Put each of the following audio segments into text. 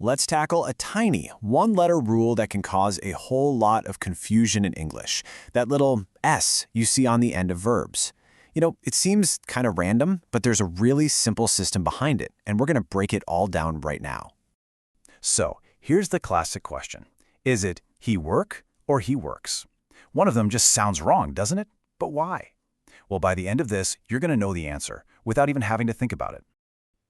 let's tackle a tiny one-letter rule that can cause a whole lot of confusion in English. That little S you see on the end of verbs. You know, it seems kind of random, but there's a really simple system behind it, and we're going to break it all down right now. So, here's the classic question. Is it he work or he works? One of them just sounds wrong, doesn't it? But why? Well, by the end of this, you're going to know the answer without even having to think about it.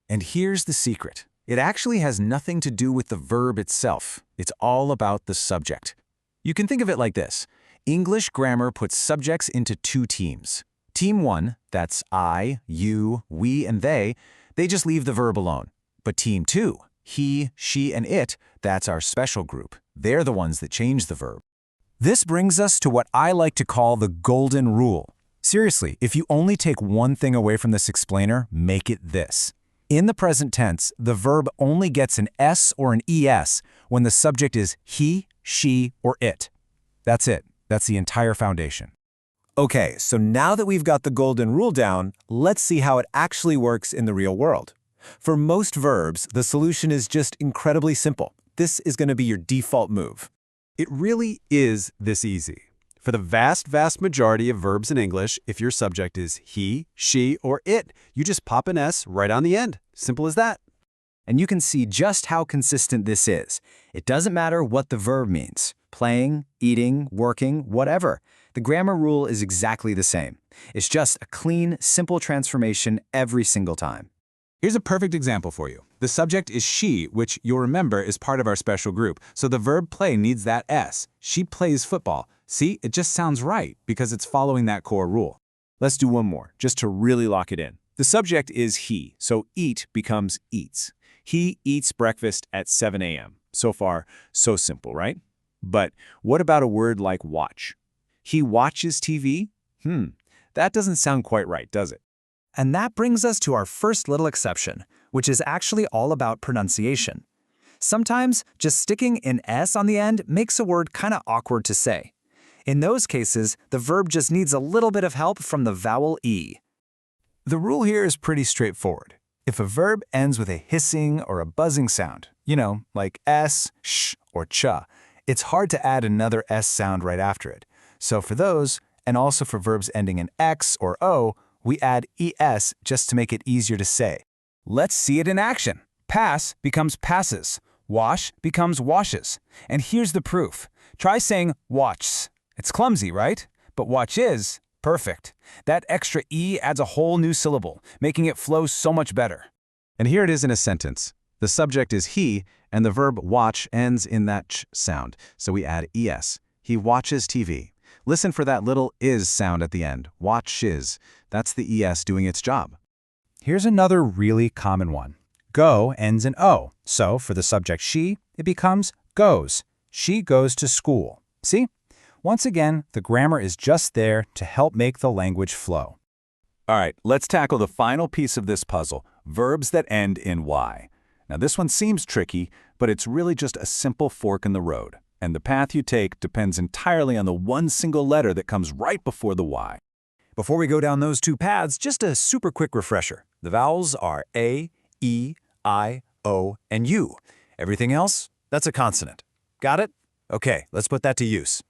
And here's the secret. It actually has nothing to do with the verb itself. It's all about the subject. You can think of it like this. English grammar puts subjects into two teams. Team 1, that's I, you, we, and they just leave the verb alone. But Team 2, he, she, and it, that's our special group. They're the ones that change the verb. This brings us to what I like to call the golden rule. Seriously, if you only take one thing away from this explainer, make it this. In the present tense, the verb only gets an S or an ES when the subject is he, she, or it. That's it. That's the entire foundation. Okay, so now that we've got the golden rule down, let's see how it actually works in the real world. For most verbs, the solution is just incredibly simple. This is going to be your default move. It really is this easy. For the vast majority of verbs in English, if your subject is he, she, or it, you just pop an S right on the end. Simple as that. And you can see just how consistent this is. It doesn't matter what the verb means. Playing, eating, working, whatever. The grammar rule is exactly the same. It's just a clean, simple transformation every single time. Here's a perfect example for you. The subject is she, which you'll remember is part of our special group, so the verb play needs that S. She plays football. See, it just sounds right because it's following that core rule. Let's do one more, just to really lock it in. The subject is he, so eat becomes eats. He eats breakfast at 7 a.m. So far, so simple, right? But what about a word like watch? He watches TV? That doesn't sound quite right, does it? And that brings us to our first little exception, which is actually all about pronunciation. Sometimes just sticking an S on the end makes a word kind of awkward to say. In those cases, the verb just needs a little bit of help from the vowel E. The rule here is pretty straightforward. If a verb ends with a hissing or a buzzing sound, like S, sh, or cha, it's hard to add another S sound right after it. So for those, and also for verbs ending in X or O, we add ES just to make it easier to say. Let's see it in action. Pass becomes passes. Wash becomes washes. And here's the proof. Try saying watches. It's clumsy, right? But watch is perfect. That extra E adds a whole new syllable, making it flow so much better. And here it is in a sentence. The subject is he, and the verb watch ends in that ch sound, so we add ES. He watches TV. Listen for that little is sound at the end. Watches. That's the ES doing its job. Here's another really common one. Go ends in O, so for the subject she, it becomes goes. She goes to school. See? Once again, the grammar is just there to help make the language flow. All right, let's tackle the final piece of this puzzle, verbs that end in Y. Now this one seems tricky, but it's really just a simple fork in the road. And the path you take depends entirely on the one single letter that comes right before the Y. Before we go down those two paths, just a super quick refresher. The vowels are A, E, I, O, and U. Everything else, that's a consonant. Got it? Okay, let's put that to use.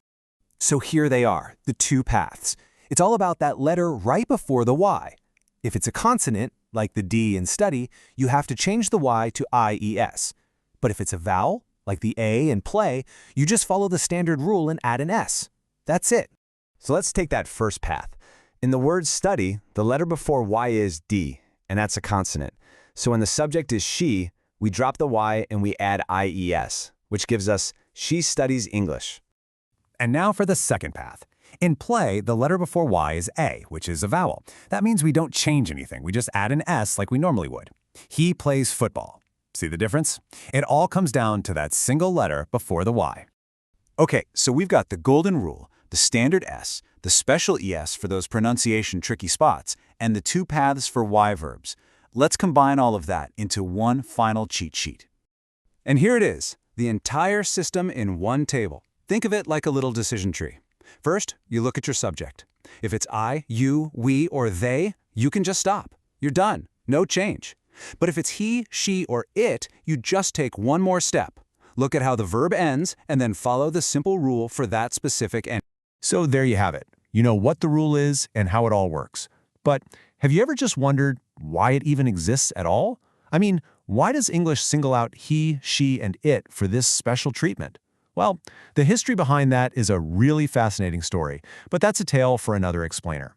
So here they are, the two paths. It's all about that letter right before the Y. If it's a consonant, like the D in study, you have to change the Y to IES. But if it's a vowel, like the A in play, you just follow the standard rule and add an S. That's it. So let's take that first path. In the word study, the letter before Y is D, and that's a consonant. So when the subject is she, we drop the Y and we add IES, which gives us she studies English. And now for the second path. In play, the letter before Y is A, which is a vowel. That means we don't change anything. We just add an S like we normally would. He plays football. See the difference? It all comes down to that single letter before the Y. Okay, so we've got the golden rule, the standard S, the special ES for those pronunciation tricky spots, and the two paths for Y verbs. Let's combine all of that into one final cheat sheet. And here it is, the entire system in one table. Think of it like a little decision tree. First, you look at your subject. If it's I, you, we, or they, you can just stop. You're done. No change. But if it's he, she, or it, you just take one more step. Look at how the verb ends and then follow the simple rule for that specific end. So there you have it. You know what the rule is and how it all works. But have you ever just wondered why it even exists at all? I mean, why does English single out he, she, and it for this special treatment? Well, the history behind that is a really fascinating story, but that's a tale for another explainer.